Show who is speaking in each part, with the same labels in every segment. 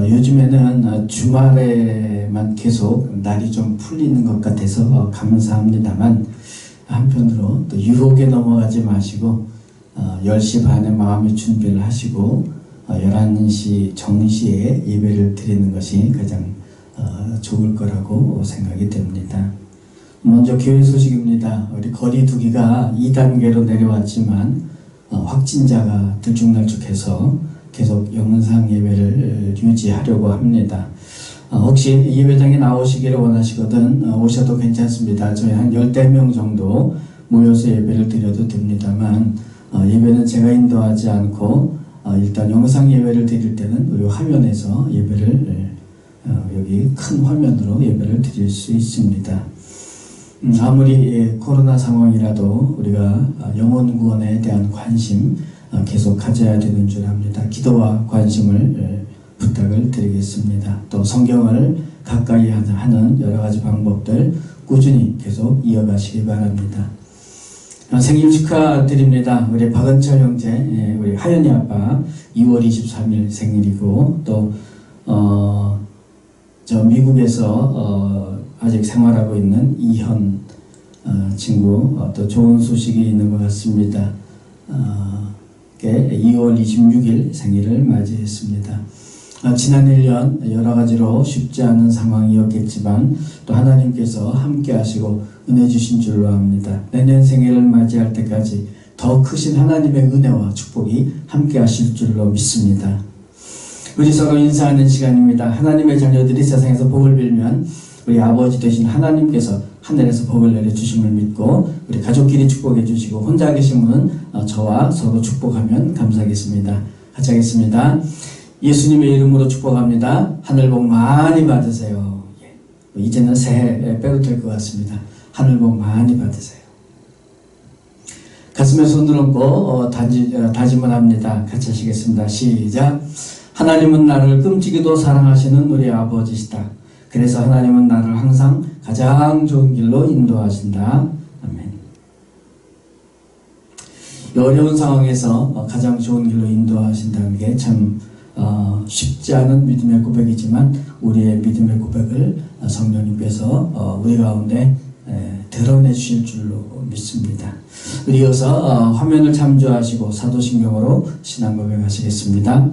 Speaker 1: 요즘에는 주말에만 계속 날이 좀 풀리는 것 같아서 감사합니다만, 한편으로 또 유혹에 넘어가지 마시고 10시 반에 마음의 준비를 하시고 11시 정시에 예배를 드리는 것이 가장 좋을 거라고 생각이 됩니다. 먼저 교회 소식입니다. 우리 거리두기가 2단계로 내려왔지만 확진자가 들쭉날쭉해서 계속 영상 예배를 유지하려고 합니다. 혹시 예배당에 나오시기를 원하시거든 오셔도 괜찮습니다. 저희 한 10명 정도 모여서 예배를 드려도 됩니다만, 예배는 제가 인도하지 않고 일단 영상 예배를 드릴 때는 우리 화면에서 예배를 여기 큰 화면으로 예배를 드릴 수 있습니다. 아무리 코로나 상황이라도 우리가 영혼 구원에 대한 관심 계속 가져야 되는 줄 압니다. 기도와 관심을 부탁을 드리겠습니다. 또 성경을 가까이 하는 여러 가지 방법들 꾸준히 계속 이어가시기 바랍니다. 생일 축하드립니다. 우리 박은철 형제, 우리 하연이 아빠 2월 23일 생일이고, 또 저 미국에서 아직 생활하고 있는 이현 친구 또 좋은 소식이 있는 것 같습니다. 2월 26일 생일을 맞이했습니다. 지난 1년 여러 가지로 쉽지 않은 상황이었겠지만 또 하나님께서 함께 하시고 은혜 주신 줄로 압니다. 내년 생일을 맞이할 때까지 더 크신 하나님의 은혜와 축복이 함께 하실 줄로 믿습니다. 우리 서로 인사하는 시간입니다. 하나님의 자녀들이 세상에서 복을 빌면 우리 아버지 되신 하나님께서 하늘에서 복을 내려주심을 믿고 우리 가족끼리 축복해 주시고, 혼자 계신 분은 저와 서로 축복하면 감사하겠습니다. 같이 하겠습니다. 예수님의 이름으로 축복합니다. 하늘 복 많이 받으세요. 이제는 새해 빼도 될 것 같습니다. 하늘 복 많이 받으세요. 가슴에 손을 얹고 다짐을 합니다. 같이 하시겠습니다. 시작. 하나님은 나를 끔찍이도 사랑하시는 우리 아버지시다. 그래서 하나님은 나를 항상 가장 좋은 길로 인도하신다. 아멘. 어려운 상황에서 가장 좋은 길로 인도하신다는 게 참 쉽지 않은 믿음의 고백이지만, 우리의 믿음의 고백을 성령님께서 우리 가운데 드러내 주실 줄로 믿습니다. 우리 이어서 화면을 참조하시고 사도신경으로 신앙 고백하시겠습니다.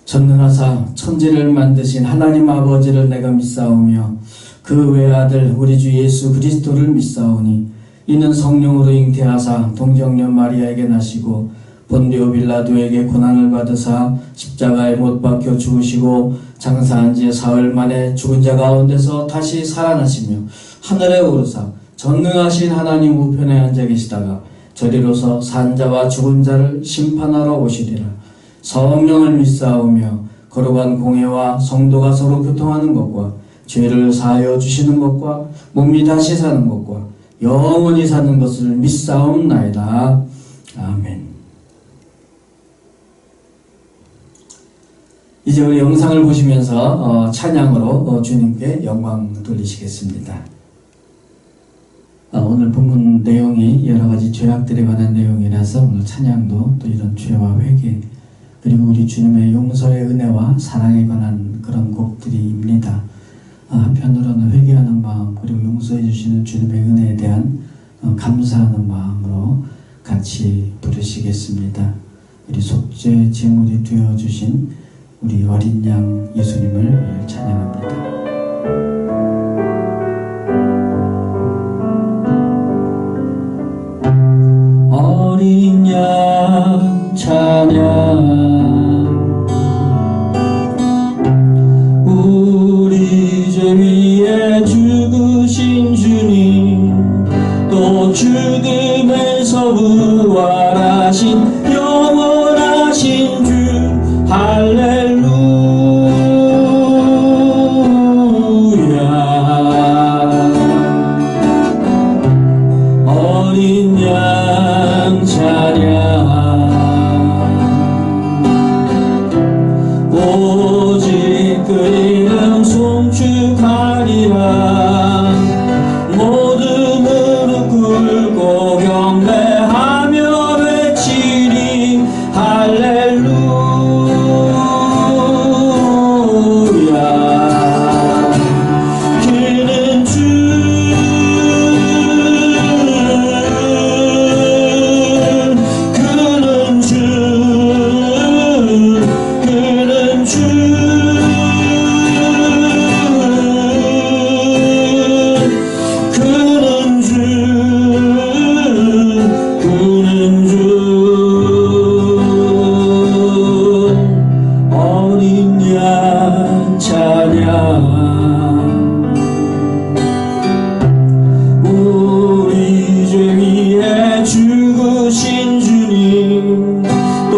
Speaker 1: 전능하사 천지를 만드신 하나님 아버지를 내가 믿사오며 그 외아들 우리 주 예수 그리스도를 믿사오니, 이는 성령으로 잉태하사 동정녀 마리아에게 나시고 본디오 빌라도에게 고난을 받으사 십자가에 못 박혀 죽으시고 장사한 지 사흘 만에 죽은 자 가운데서 다시 살아나시며 하늘에 오르사 전능하신 하나님 우편에 앉아 계시다가 저리로서 산 자와 죽은 자를 심판하러 오시리라. 성령을 믿사오며 거룩한 공회와 성도가 서로 교통하는 것과 죄를 사하여 주시는 것과 몸이 다시 사는 것과 영원히 사는 것을 믿사옵나이다. 아멘. 이제 우리 영상을 보시면서 찬양으로 주님께 영광 돌리시겠습니다. 오늘 본문 내용이 여러 가지 죄악들에 관한 내용이라서 오늘 찬양도 또 이런 죄와 회개, 그리고 우리 주님의 용서의 은혜와 사랑에 관한 그런 곡들입니다. 한편으로는 회개하는 마음, 그리고 용서해 주시는 주님의 은혜에 대한 감사하는 마음으로 같이 부르시겠습니다. 우리 속죄 제물이 되어주신 우리 어린 양 예수님을 찬양합니다. 어린 양 찬양, 우리 죄 위에 죽으신 주님, 또 죽음에서 부활하신 영원하신 주, 할렐루야. 어린 양 찬양, 오직 그 이름 송축하리라. 모두 무릎 꿇고 경배하며 외치리 할렐루야.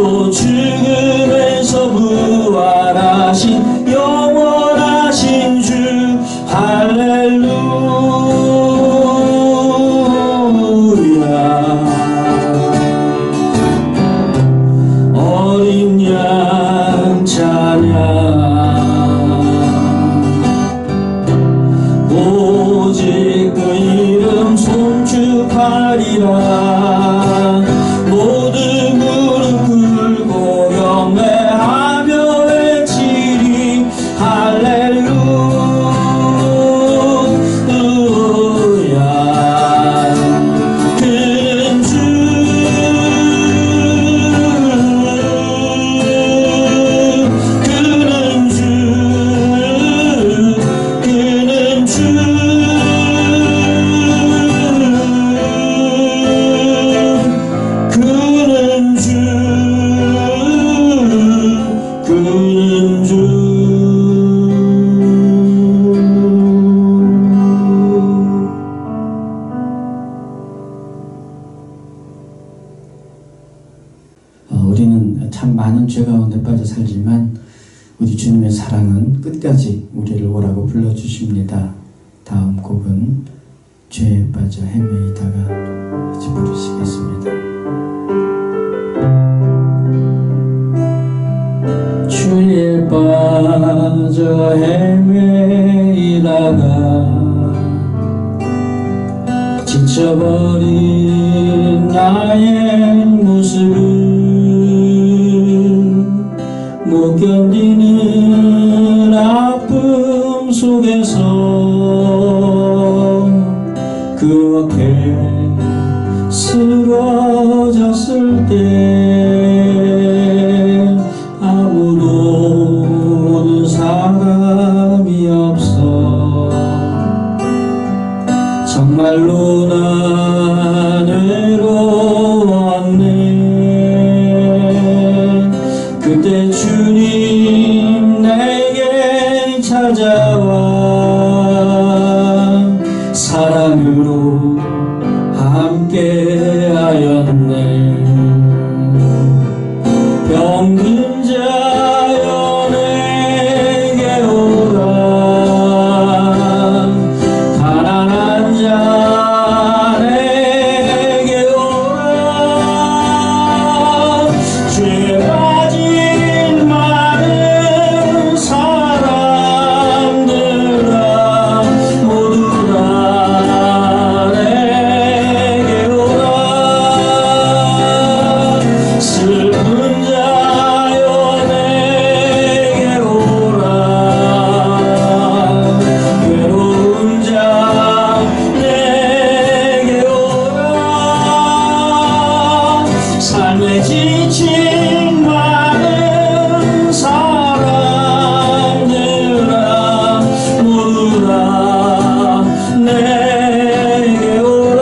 Speaker 1: 또 죽음에서 부활하신 영원하신 주 할렐루야. 어린 양 찬양 오직 그 이름 송축하리라. 모든 무릎 꿇고 경배하며 외치리 할렐루야. 그는 주 그는 주 그는 주 그는 주 그는 주. 우리는 참 많은 죄 가운데 빠져 살지만 우리 주님의 사랑은 끝까지 우리를 오라고 불러주십니다. 다음 곡은 죄에 빠져 헤매이다가 같이 부르시겠습니다. 죄에 빠져 헤매이다가 지쳐버린 나의 모습을 못 견디는 아픔 속에서 그렇게 쓰러졌을 때 아무도 오는 사람이 없어. 정말로 난 외로웠네. 그때 주님 내게 찾아와 사랑으로 함께하였네. 병든 자여 내게 오라. 가난한 자 내게 오라. 죄 빠진 많은 사람들아 모두 다 내게 오라. 슬픈 자여 내게 오라. 외로운 자 내게 오라. 삶에 지친 많은 사람들아 모두 다 내게 오라.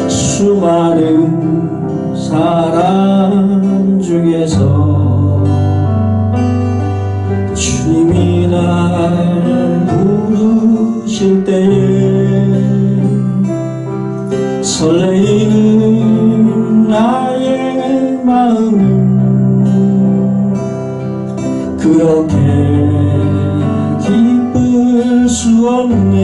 Speaker 1: 수많은 사람 중에서 주님이 날 부르실 때에 설레이는 나의 마음은 그렇게 기쁠 수 없네.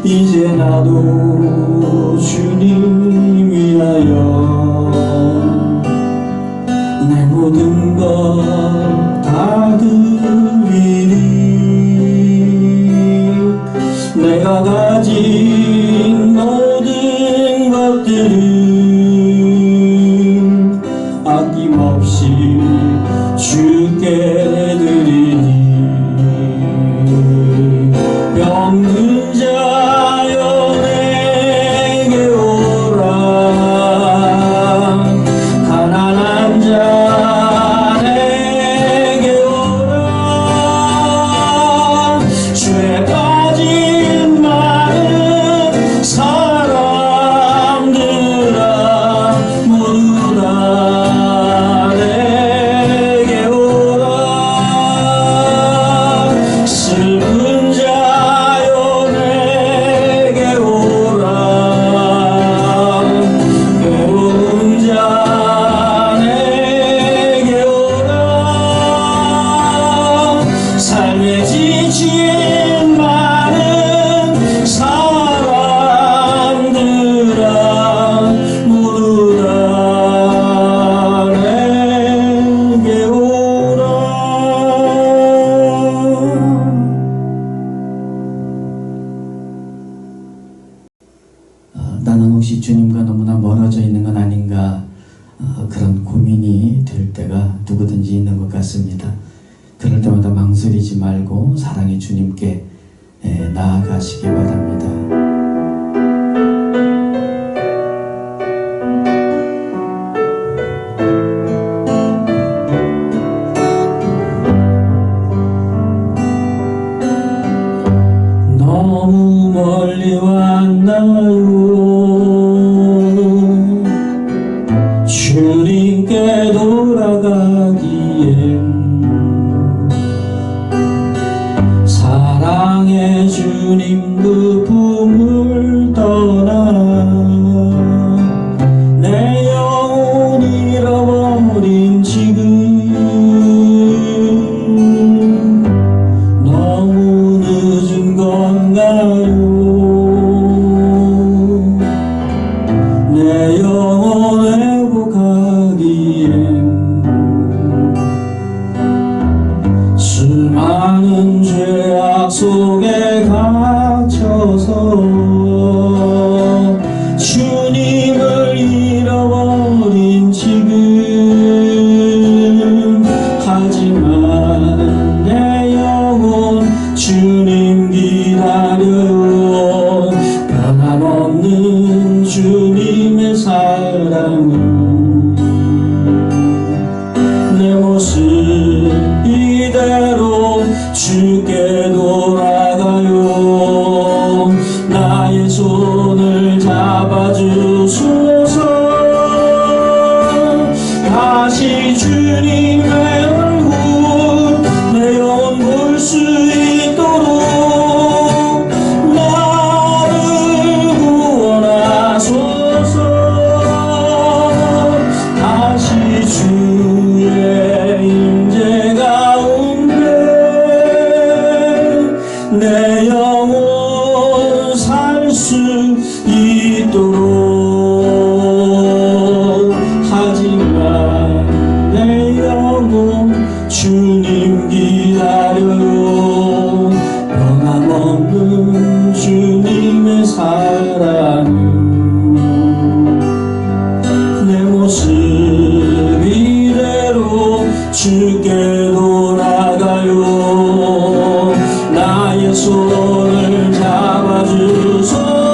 Speaker 1: 이제 나도 주님 위하여 내 모든 것 다 드리리. 내가 가진 모든 것들은 아낌없이 주께 드리니. 병든 자여 내게 오라. 가난한 자 내게 오라. 죄 빠진 많은 사람들아 모두 다 내게 오라. 주님과 너무나 멀어져 있는 건 아닌가, 그런 고민이 될 때가 누구든지 있는 것 같습니다. 그럴 때마다 망설이지 말고 사랑의 주님께 나아가시기 바랍니다. 너무 멀리 왔나요? 주님께 돌아가기엔 사랑의 주님 그 품을 떠나 내 영혼 잃어버린 지금 너무 늦은 건가요? 내 영혼 회복하기엔 수많은 죄악 속에 갇혀서 주님을 잃어버린 지금 하지만 내 영혼 주님 기다려요. 변함없는 주님의 사랑은 내 모습 이대로 주께 돌아가요. 나의 손을 잡아주소서. 다시 주님의 얼굴 내 영혼 볼 수 있도록 나를 구원하소서. 다시 주의 임재 가운데 내 영혼 살 수 있도록. 하지만 내 영혼 주님 기다려요. 변함없는 주님의 사랑은 내 모습 이대로 주께 돌아가요. 나의 손을 잡아주소서.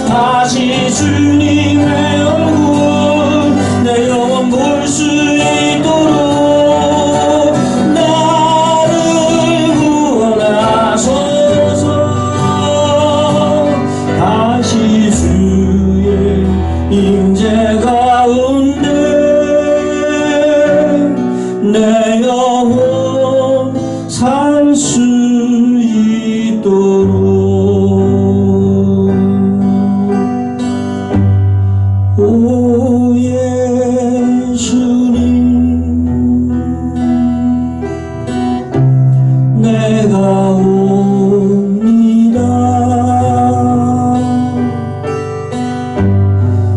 Speaker 1: 다시 주님의 얼굴 내 영혼 볼 수 있도록 나를 구원하소서. 다시 주의 임재 가운데 내 영혼 살 수 있도록. 오 예수님, 내가 옵니다.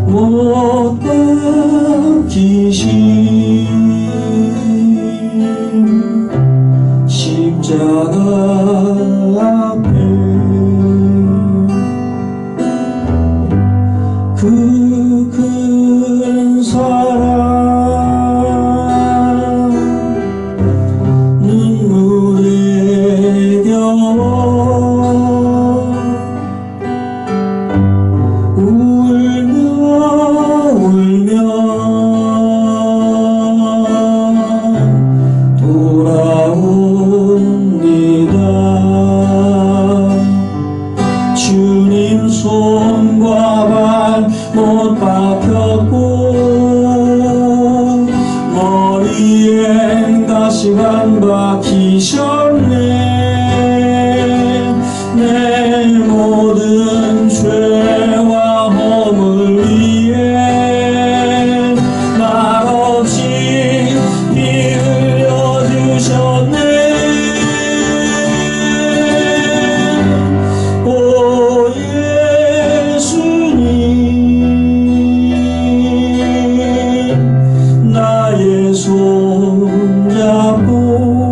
Speaker 1: 못 박히신 십자가 앞에 그 큰 사랑 눈물에 겨워 울며 돌아옵니다. 주님 손과 발 못 박혔고 머리엔 가시관 박히셨네. 내 모든 죄와 허물 위에 말없이 피 흘려주셨네. 오 예수님, 나의 손 잡고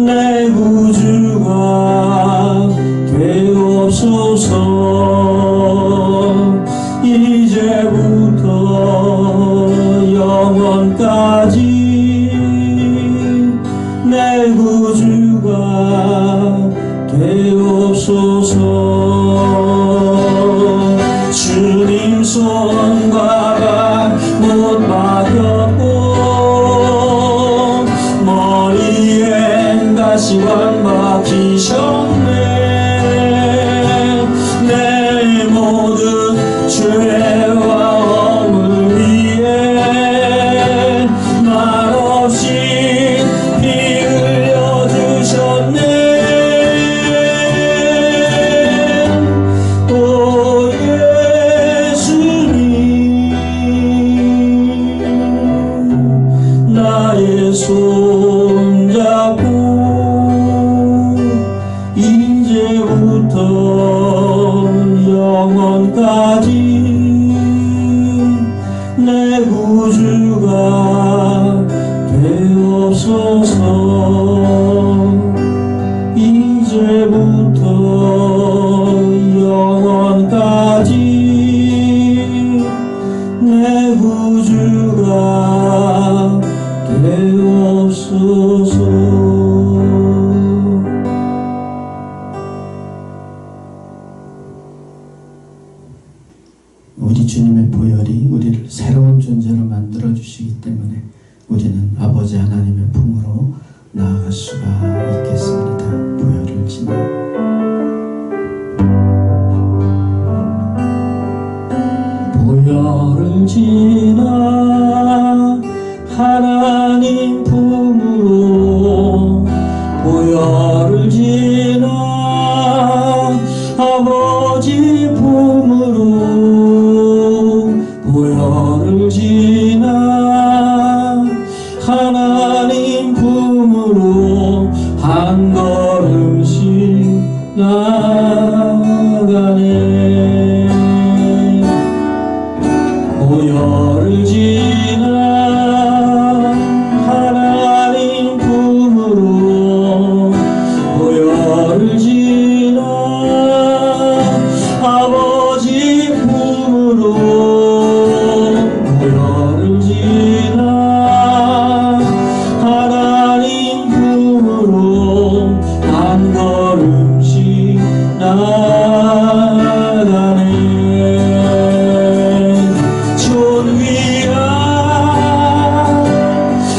Speaker 1: 내 구주가 되옵소서. 이제부터 영원까지 내 구주가 되옵소서. 주님 손과 발 못 박혔고 머리엔 가시관 박히셨네. 내 모든 죄와 허물 위에 말없이 피 흘려주셨네. 오 예수님, 나의 손잡고 이제부터 영원까지 내 구주가 되옵소서. 이제부터 영원까지 내 구주가 되옵소서. 우리 주님의 보혈이 우리를 새로운 존재로 만들어 주시기 때문에 우리는 아버지 하나님의 품으로 나아갈 수가 있겠습니다. 보혈을 지나 보혈을 지나 하나님 품으로 보혈을 지나 아버지 품으로 보혈을 지나 하나님 품으로 한 걸음씩 나가네. 보혈을 지나 하나님 품으로 보혈을 지나 아버지 품으로 보혈을 지나 하나님 품으로 한 걸음씩 나가네. 존귀한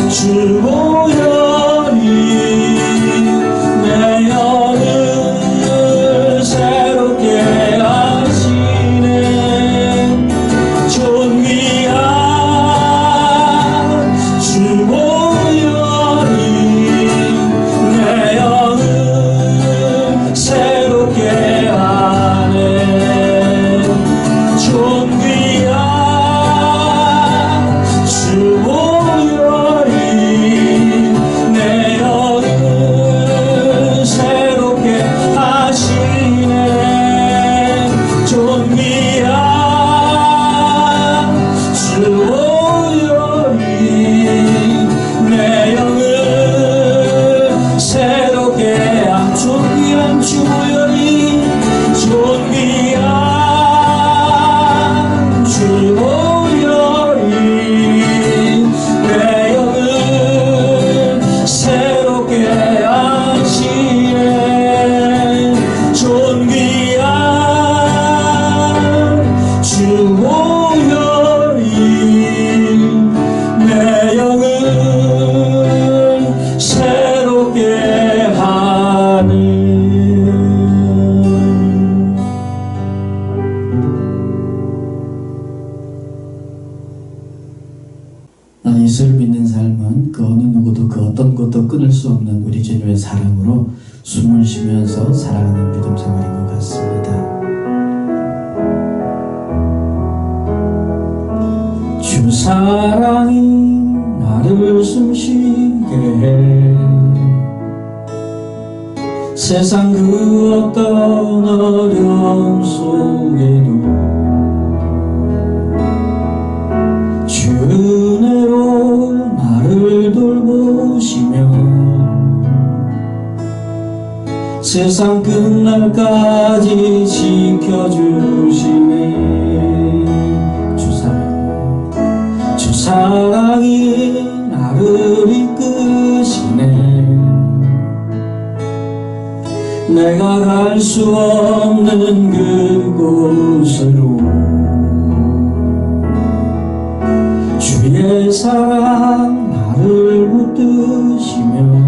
Speaker 1: 주 보혈이 내 영을 새롭게 하시네. 존귀한 주 보혈이 내 영을 새롭게 하네. 존귀한 주 보혈이 내 영을 새롭게 하시네. 존귀한 주 보혈이 내 영을 새롭게 한 존귀한 주 보혈이 존귀한 주 보혈이 내 영을 새롭게 하시네. 존귀한 주 보혈이 내 영을 새롭게 하네. 예수를 믿는 삶은 그 어느 누구도 그 어떤 것도 끊을 수 없는 우리 주님의 사랑으로 숨을 쉬면서 살아가는 믿음 생활인 것 같습니다. 주 사랑이 나를 숨쉬게 해. 세상 그 어떤 어려움 속에도 주 은혜로 나를 돌보시며 세상 끝날까지 지켜주시네. 주 사랑이 나를 이끄시네. 내가 갈 수 없는 그곳으로 주의 사랑 나를 붙드시며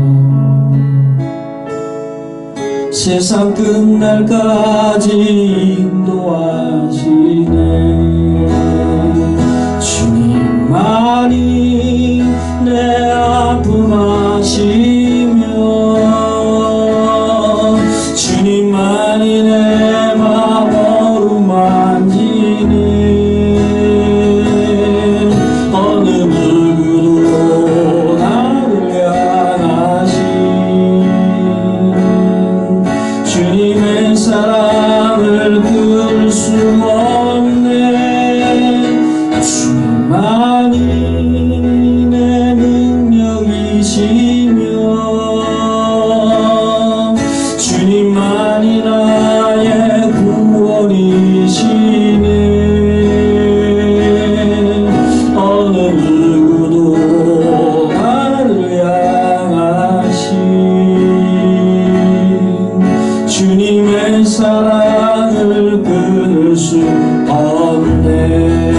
Speaker 1: 세상 끝날까지 인도하시네. 주님만이 내 아픔 아시며 주님만이 내 맘 어루만지네. 어느 누구도 나를 향하신 주님의 사랑을 끊을 수 없네. 주님만이 내 능력이시며 주님만이 나의 구원이시네. 어느 누구도 나를 향하신 주님의 사랑을 끊을 수 없네.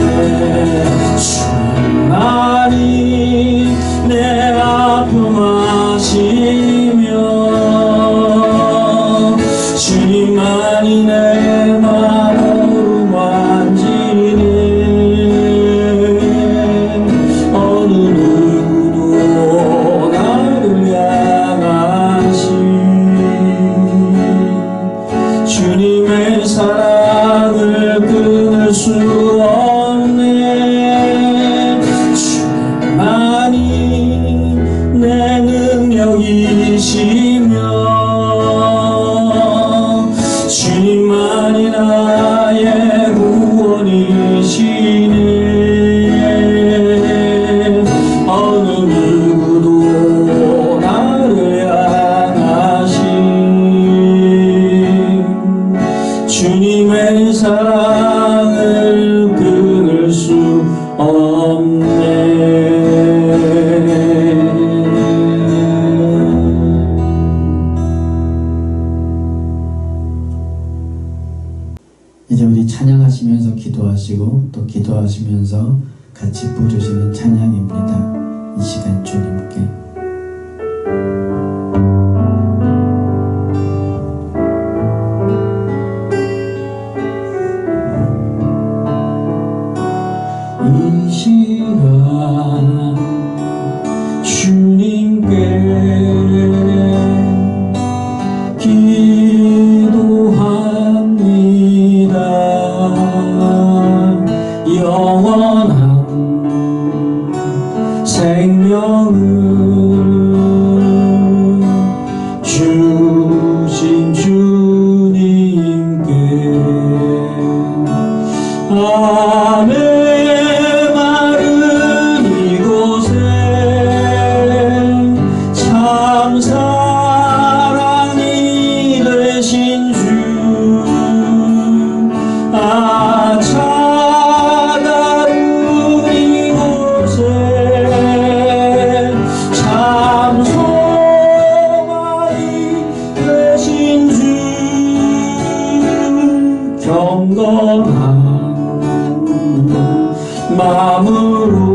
Speaker 1: 주님만이 내 아픔 아시며 주님만이 내 마음으로 만지네. 어느 누구도 나를 향하신 주님의 사랑을 끊을 수 없네. 주님만이 내 능력이시며 주님만이 나의 구원이시네. 어느 누구도 나를 향하신 주님의 사랑을 끊을 수 없네. 이제 우리 찬양하시면서 기도하시고 또 기도하시면서 같이 부르시는 찬양입니다. 이 시간 주님께 이 시간 주님께 기도합니다. 영원한 생명을 주신 주님께 아멘. 경건한 마음으로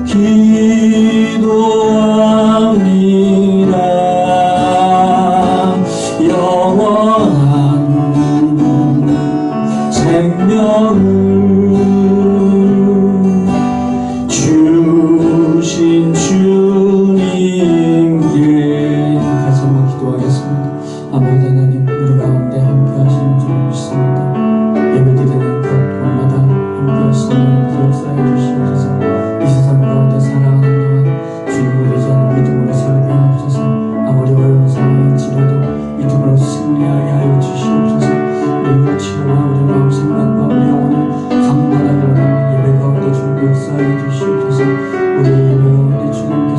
Speaker 1: 기도합니다. 영원한 생명을 주신 주님께 다시 한번 기도하겠습니다. 아버지 하나님, 우리 가운데 함께 하시는 줄 믿습니다. 예배드리는 곳마다 함께 하시는 역사해 주시옵소서. 이 세상 가운데 살아가는 동안 주님 우리 자는 믿음으로 살게 하옵소서. 아무리 어려운 상황일지라도 믿음으로 승리하게 하여 주시옵소서. 우리 치료와 우리 마음 생각과 우리 영혼을 강건하게 하는 예배 가운데 주님 역사해 주시옵소서. 우리 예배 가운데 주님께서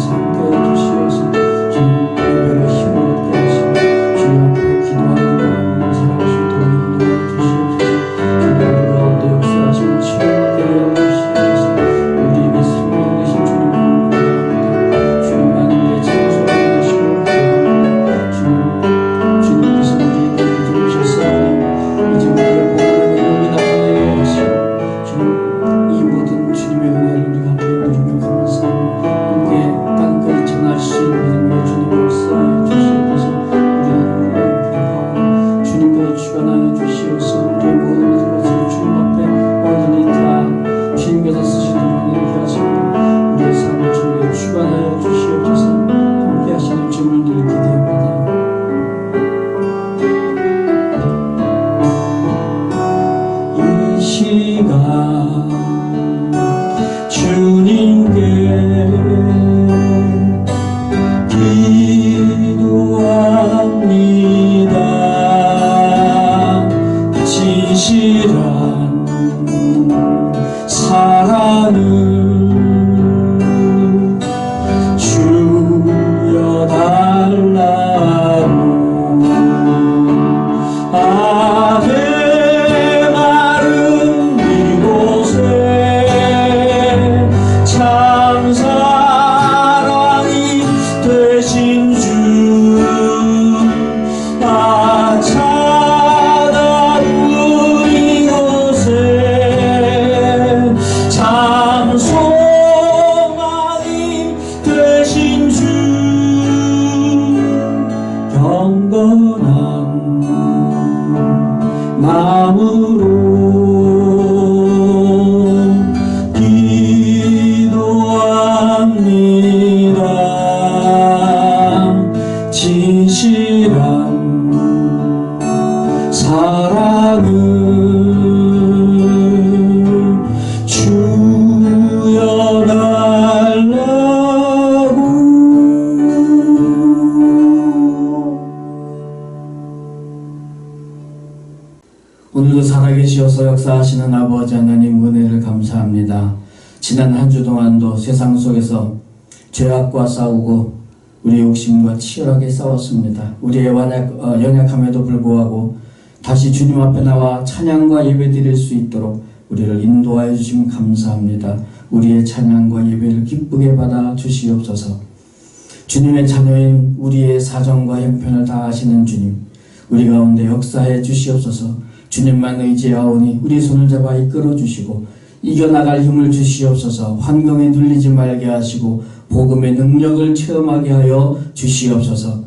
Speaker 1: 가운데서 역사하시는 아버지 하나님 은혜를 감사합니다. 지난 한 주 동안도 세상 속에서 죄악과 싸우고 우리 욕심과 치열하게 싸웠습니다. 우리의 연약함에도 불구하고 다시 주님 앞에 나와 찬양과 예배 드릴 수 있도록 우리를 인도하여 주시면 감사합니다. 우리의 찬양과 예배를 기쁘게 받아 주시옵소서. 주님의 자녀인 우리의 사정과 형편을 다 아시는 주님, 우리 가운데 역사해 주시옵소서. 주님만 의지하오니 우리 손을 잡아 이끌어 주시고 이겨나갈 힘을 주시옵소서. 환경에 눌리지 말게 하시고 복음의 능력을 체험하게 하여 주시옵소서.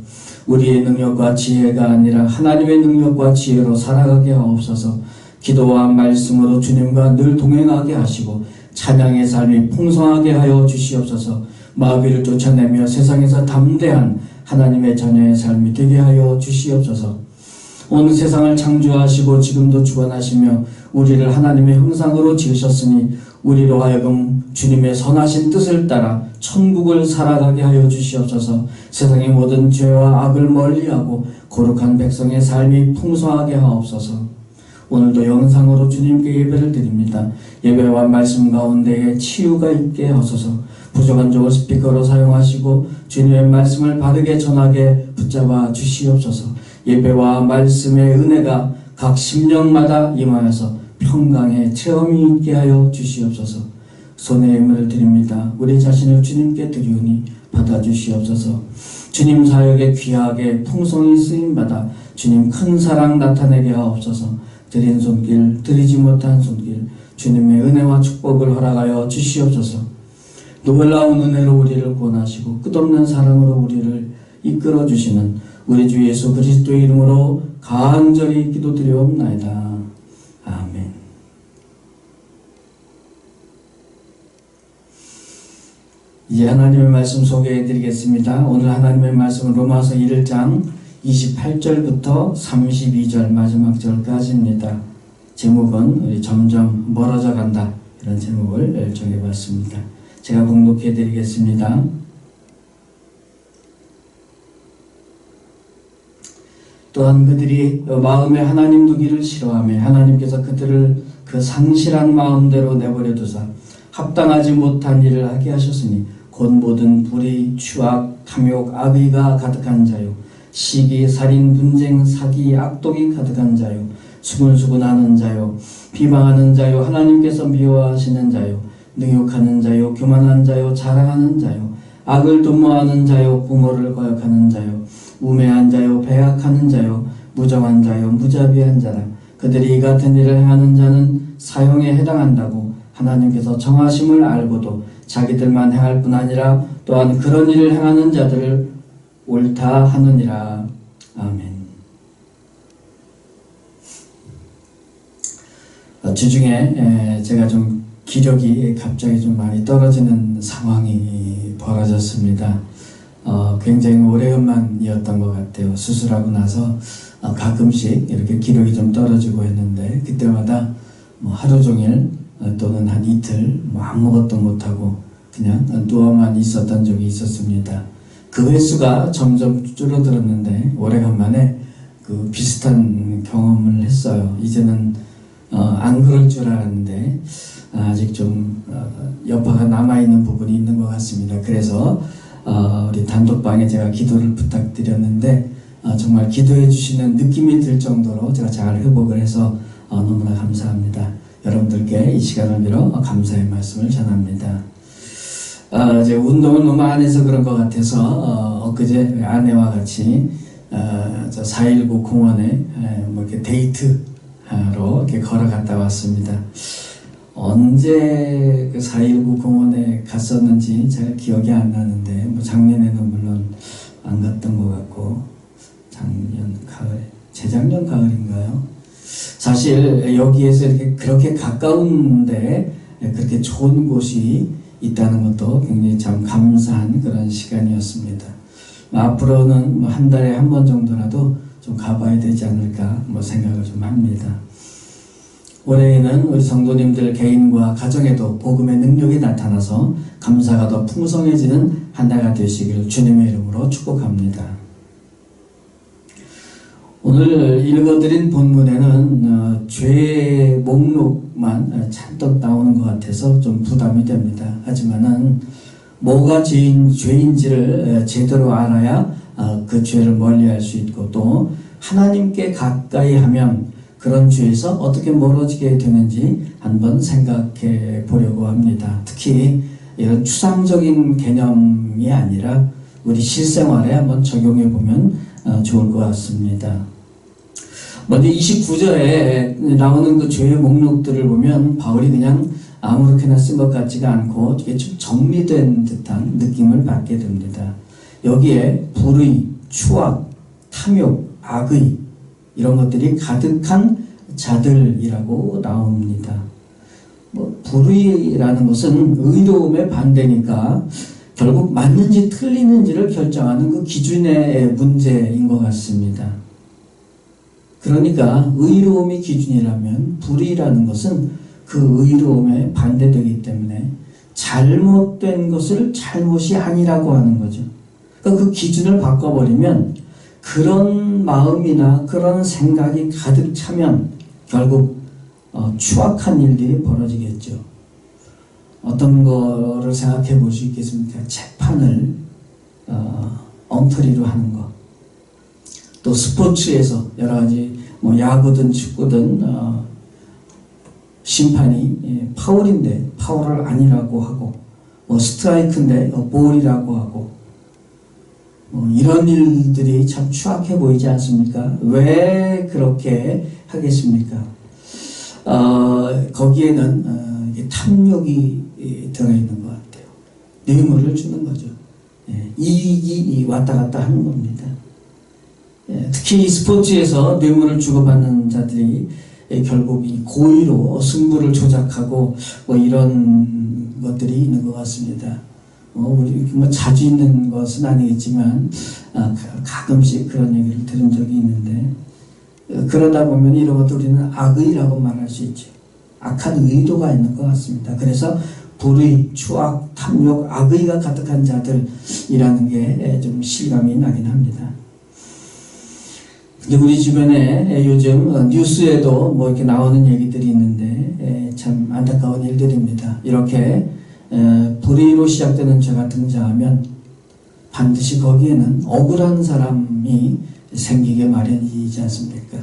Speaker 1: 우리의 능력과 지혜가 아니라 하나님의 능력과 지혜로 살아가게 하옵소서. 기도와 말씀으로 주님과 늘 동행하게 하시고 찬양의 삶이 풍성하게 하여 주시옵소서. 마귀를 쫓아내며 세상에서 담대한 하나님의 자녀의 삶이 되게 하여 주시옵소서. 온 세상을 창조하시고 지금도 주관하시며 우리를 하나님의 형상으로 지으셨으니 우리로 하여금 주님의 선하신 뜻을 따라 천국을 살아가게 하여 주시옵소서. 세상의 모든 죄와 악을 멀리하고 거룩한 백성의 삶이 풍성하게 하옵소서. 오늘도 영상으로 주님께 예배를 드립니다. 예배와 말씀 가운데에 치유가 있게 하소서. 부족한 종을 스피커로 사용하시고 주님의 말씀을 바르게 전하게 붙잡아 주시옵소서. 예배와 말씀의 은혜가 각 심령마다 임하여서 평강의 체험이 있게 하여 주시옵소서. 손에 예물을 드립니다. 우리 자신을 주님께 드리오니 받아주시옵소서. 주님 사역에 귀하게 풍성히 쓰임받아 주님 큰 사랑 나타내게 하옵소서. 드린 손길, 드리지 못한 손길, 주님의 은혜와 축복을 허락하여 주시옵소서. 놀라운 은혜로 우리를 구원하시고 끝없는 사랑으로 우리를 이끌어 주시는 우리 주 예수 그리스도의 이름으로 간절히 기도드리옵나이다. 아멘. 이제 하나님의 말씀 소개해 드리겠습니다. 오늘 하나님의 말씀은 로마서 1장 28절부터 32절 마지막 절까지입니다. 제목은 우리 점점 멀어져 간다, 이런 제목을 정해봤습니다. 제가 봉독해 드리겠습니다. 또한 그들이 마음에 하나님 두기를 싫어하며 하나님께서 그들을 그 상실한 마음대로 내버려 두사 합당하지 못한 일을 하게 하셨으니 곧 모든 불의, 추악, 탐욕, 악의가 가득한 자요, 시기, 살인, 분쟁, 사기, 악독이 가득한 자요, 수군수군하는 자요, 비방하는 자요, 하나님께서 미워하시는 자요, 능욕하는 자요, 교만한 자요, 자랑하는 자요, 악을 도모하는 자요, 부모를 거역하는 자요, 우매한 자요, 배약하는 자요, 무정한 자요, 무자비한 자라. 그들이 이 같은 일을 행하는 자는 사형에 해당한다고 하나님께서 정하심을 알고도 자기들만 행할 뿐 아니라 또한 그런 일을 행하는 자들을 옳다 하느니라. 아멘. 주중에 제가 좀 기력이 갑자기 좀 많이 떨어지는 상황이 벌어졌습니다. 굉장히 오래간만이었던 것 같아요. 수술하고 나서 가끔씩 이렇게 기력이 좀 떨어지고 했는데 그때마다 뭐 하루 종일 또는 한 이틀 아무것도 못하고 그냥 누워만 있었던 적이 있었습니다. 그 횟수가 점점 줄어들었는데 오래간만에 그 비슷한 경험을 했어요. 이제는 안 그럴 줄 알았는데 아직 좀 여파가 남아있는 부분이 있는 것 같습니다. 그래서 우리 단독방에 제가 기도를 부탁드렸는데 정말 기도해 주시는 느낌이 들 정도로 제가 잘 회복을 해서 너무나 감사합니다. 여러분들께 이 시간을 빌어 감사의 말씀을 전합니다. 이제 운동을 너무 안 해서 그런 것 같아서 엊그제 아내와 같이 저 4.19 공원에 뭐 이렇게 데이트로 이렇게 걸어갔다 왔습니다. 언제 그 4.19 공원에 갔었는지 잘 기억이 안 나는데 뭐 작년에는 물론 안 갔던 것 같고 작년 가을, 재작년 가을인가요? 사실 여기에서 이렇게 그렇게 가까운데 그렇게 좋은 곳이 있다는 것도 굉장히 참 감사한 그런 시간이었습니다. 앞으로는 뭐 한 달에 한 번 정도라도 좀 가봐야 되지 않을까 뭐 생각을 좀 합니다. 올해에는 우리 성도님들 개인과 가정에도 복음의 능력이 나타나서 감사가 더 풍성해지는 한 달가 되시길 주님의 이름으로 축복합니다. 오늘 읽어드린 본문에는 죄의 목록만 잔뜩 나오는 것 같아서 좀 부담이 됩니다. 하지만은 뭐가 죄인지를 제대로 알아야 그 죄를 멀리할 수 있고, 또 하나님께 가까이 하면 그런 죄에서 어떻게 멀어지게 되는지 한번 생각해 보려고 합니다. 특히 이런 추상적인 개념이 아니라 우리 실생활에 한번 적용해 보면 좋을 것 같습니다. 먼저 29절에 나오는 그 죄의 목록들을 보면 바울이 그냥 아무렇게나 쓴 것 같지가 않고 이게 좀 정리된 듯한 느낌을 받게 됩니다. 여기에 불의, 추악, 탐욕, 악의 이런 것들이 가득한 자들이라고 나옵니다. 불의라는 것은 의로움의 반대니까 결국 맞는지 틀리는지를 결정하는 그 기준의 문제인 것 같습니다. 그러니까 의로움이 기준이라면 불의라는 것은 그 의로움에 반대되기 때문에 잘못된 것을 잘못이 아니라고 하는 거죠. 그러니까 그 기준을 바꿔버리면 그런 마음이나 그런 생각이 가득 차면 결국 추악한 일들이 벌어지겠죠. 어떤 거를 생각해 볼 수 있겠습니까? 재판을 엉터리로 하는 것. 또 스포츠에서 여러 가지 야구든 축구든 심판이 파울인데 파울을 아니라고 하고, 스트라이크인데 볼이라고 하고, 이런 일들이 참 추악해 보이지 않습니까? 왜 그렇게 하겠습니까? 거기에는 탐욕이 들어있는 것 같아요. 뇌물을 주는 거죠. 이익이 왔다 갔다 하는 겁니다. 특히 스포츠에서 뇌물을 주고받는 자들이 결국 이 고의로 승부를 조작하고 이런 것들이 있는 것 같습니다. 우리 자주 있는 것은 아니겠지만 가끔씩 그런 얘기를 들은 적이 있는데, 그러다 보면 이런 것도 우리는 악의라고 말할 수 있죠. 악한 의도가 있는 것 같습니다. 그래서 불의, 추악, 탐욕, 악의가 가득한 자들이라는 게 좀 실감이 나긴 합니다. 우리 주변에 요즘 뉴스에도 이렇게 나오는 얘기들이 있는데 참 안타까운 일들입니다. 이렇게 불의로 시작되는 죄가 등장하면 반드시 거기에는 억울한 사람이 생기게 마련이지 않습니까?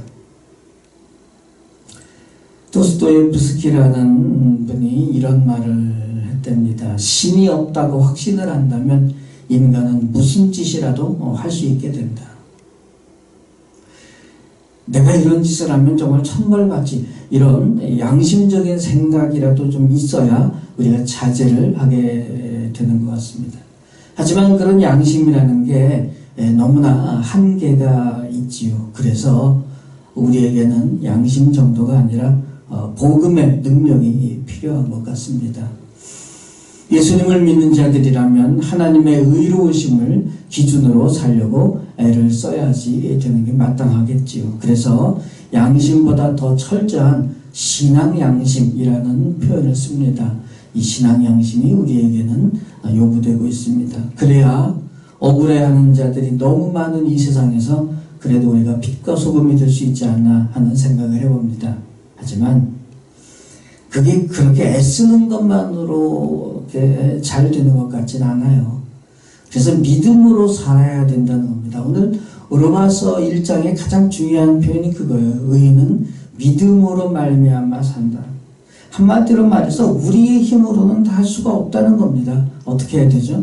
Speaker 1: 도스토옙스키라는 분이 이런 말을 했답니다. 신이 없다고 확신을 한다면 인간은 무슨 짓이라도 할 수 있게 된다. 내가 이런 짓을 하면 정말 천벌받지, 이런 양심적인 생각이라도 좀 있어야 우리가 자제를 하게 되는 것 같습니다. 하지만 그런 양심이라는 게 너무나 한계가 있지요. 그래서 우리에게는 양심 정도가 아니라 복음의 능력이 필요한 것 같습니다. 예수님을 믿는 자들이라면 하나님의 의로우심을 기준으로 살려고 애를 써야지 되는 게 마땅하겠지요. 그래서 양심보다 더 철저한 신앙 양심이라는 표현을 씁니다. 이 신앙 양심이 우리에게는 요구되고 있습니다. 그래야 억울해하는 자들이 너무 많은 이 세상에서 그래도 우리가 빛과 소금이 될 수 있지 않나 하는 생각을 해봅니다. 하지만 그게 그렇게 애쓰는 것만으로 잘 되는 것 같지는 않아요. 그래서 믿음으로 살아야 된다는 겁니다. 오늘 로마서 1장의 가장 중요한 표현이 그거예요. 의인은 믿음으로 말미암아 산다. 한마디로 말해서 우리의 힘으로는 다 할 수가 없다는 겁니다. 어떻게 해야 되죠?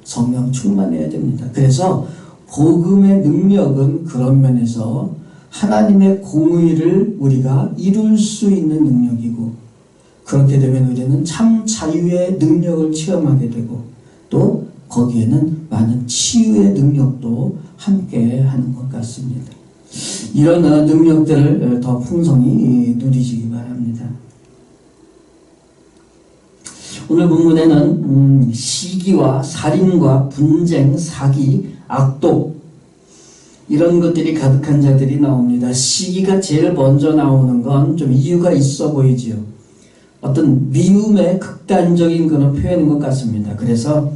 Speaker 1: 성령 충만해야 됩니다. 그래서 복음의 능력은 그런 면에서 하나님의 공의를 우리가 이룰 수 있는 능력이고, 그렇게 되면 우리는 참 자유의 능력을 체험하게 되고, 또 거기에는 많은 치유의 능력도 함께 하는 것 같습니다. 이런 능력들을 더 풍성히 누리시기 바랍니다. 오늘 본문에는 시기와 살인과 분쟁, 사기, 악독 이런 것들이 가득한 자들이 나옵니다. 시기가 제일 먼저 나오는 건 좀 이유가 있어 보이지요. 어떤 미움의 극단적인 그런 표현인 것 같습니다. 그래서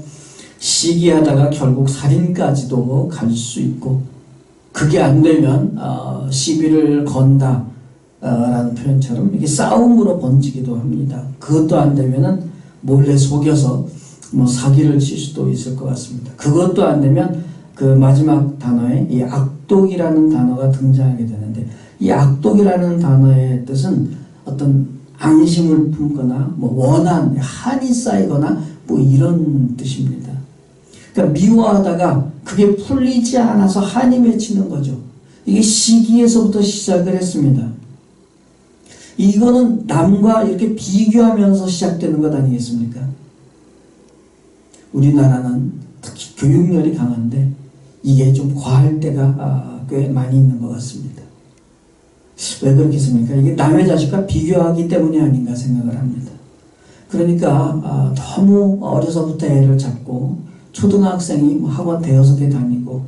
Speaker 1: 시기하다가 결국 살인까지도 갈 수 있고, 그 그게 안 되면 시비를 건다 라는 표현처럼 이게 싸움으로 번지기도 합니다. 그것도 안 되면은 몰래 속여서 뭐 사기를 칠 수도 있을 것 같습니다. 그것도 안 되면 그 마지막 단어에 이 악독이라는 단어가 등장하게 되는데, 이 악독이라는 단어의 뜻은 어떤 앙심을 품거나 뭐 원한, 한이 쌓이거나 뭐 이런 뜻입니다. 그러니까 미워하다가 그게 풀리지 않아서 한이 맺히는 거죠. 이게 시기에서부터 시작을 했습니다. 이거는 남과 이렇게 비교하면서 시작되는 것 아니겠습니까? 우리나라는 특히 교육열이 강한데 이게 좀 과할 때가 꽤 많이 있는 것 같습니다. 왜 그렇겠습니까? 이게 남의 자식과 비교하기 때문이 아닌가 생각을 합니다. 그러니까 너무 어려서부터 애를 잡고 초등학생이 학원 대여섯 개 다니고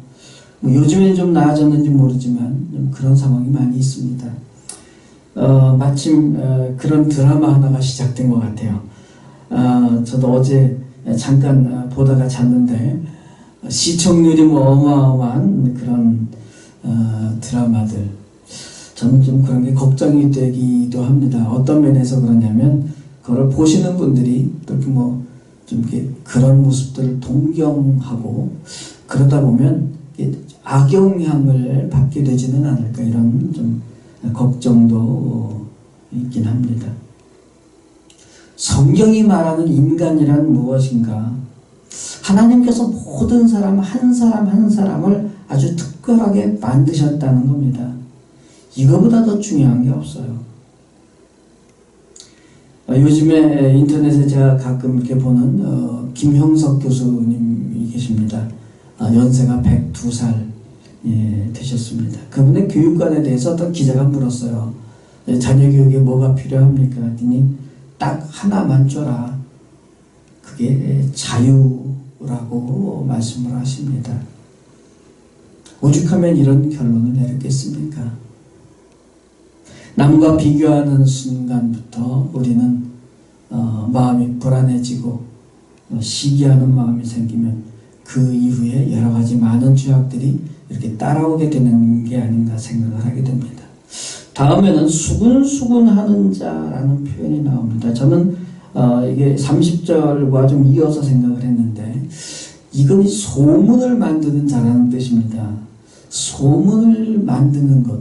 Speaker 1: 뭐 요즘에는 좀 나아졌는지 모르지만 좀 그런 상황이 많이 있습니다. 마침 그런 드라마 하나가 시작된 것 같아요. 저도 어제 잠깐 보다가 잤는데 시청률이 뭐 어마어마한 그런 드라마들, 저는 좀 그런 게 걱정이 되기도 합니다. 어떤 면에서 그러냐면 그걸 보시는 분들이 또 뭐 좀 이렇게 그런 모습들을 동경하고 그러다 보면 악영향을 받게 되지는 않을까, 이런 좀 걱정도 있긴 합니다. 성경이 말하는 인간이란 무엇인가? 하나님께서 모든 사람 한 사람 한 사람을 아주 특별하게 만드셨다는 겁니다. 이거보다 더 중요한 게 없어요. 요즘에 인터넷에 제가 가끔 이렇게 보는 김형석 교수님이 계십니다. 연세가 102살 되셨습니다. 그분의 교육관에 대해서 어떤 기자가 물었어요. 자녀 교육에 뭐가 필요합니까? 그랬더니 딱 하나만 줘라. 그게 자유라고 말씀을 하십니다. 오죽하면 이런 결론을 내렸겠습니까? 남과 비교하는 순간부터 우리는 마음이 불안해지고 시기하는 마음이 생기면 그 이후에 여러 가지 많은 죄악들이 이렇게 따라오게 되는 게 아닌가 생각을 하게 됩니다. 다음에는 수군수군하는 자라는 표현이 나옵니다. 저는 이게 30절과 좀 이어서 생각을 했는데, 이건 소문을 만드는 자라는 뜻입니다. 소문을 만드는 것,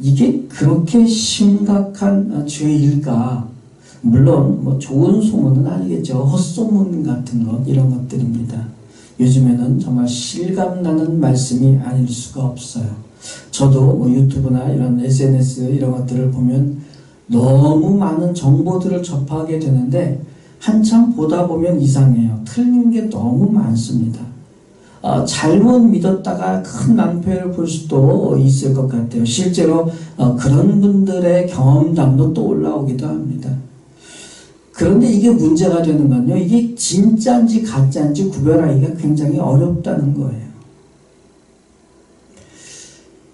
Speaker 1: 이게 그렇게 심각한 죄일까? 물론 뭐 좋은 소문은 아니겠죠. 헛소문 같은 것, 이런 것들입니다. 요즘에는 정말 실감나는 말씀이 아닐 수가 없어요. 저도 뭐 유튜브나 이런 SNS 이런 것들을 보면 너무 많은 정보들을 접하게 되는데 한참 보다 보면 이상해요. 틀린 게 너무 많습니다. 잘못 믿었다가 큰 낭패를 볼 수도 있을 것 같아요. 실제로 그런 분들의 경험담도 또 올라오기도 합니다. 그런데 이게 문제가 되는 건요, 이게 진짜인지 가짜인지 구별하기가 굉장히 어렵다는 거예요.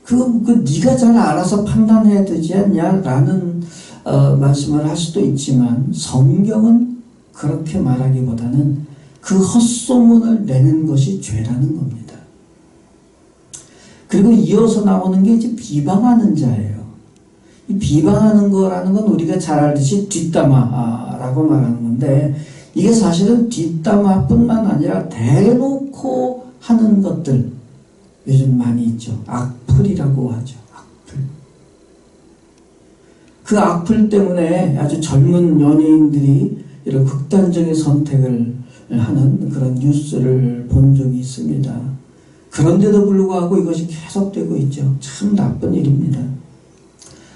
Speaker 1: 네가 잘 알아서 판단해야 되지 않냐라는 말씀을 할 수도 있지만, 성경은 그렇게 말하기보다는 그 헛소문을 내는 것이 죄라는 겁니다. 그리고 이어서 나오는 게 이제 비방하는 자예요. 이 비방하는 거라는 건 우리가 잘 알듯이 뒷담화라고 말하는 건데, 이게 사실은 뒷담화뿐만 아니라 대놓고 하는 것들 요즘 많이 있죠. 악플이라고 하죠. 악플. 그 악플 때문에 아주 젊은 연예인들이 이런 극단적인 선택을 하는 그런 뉴스를 본 적이 있습니다. 그런데도 불구하고 이것이 계속되고 있죠. 참 나쁜 일입니다.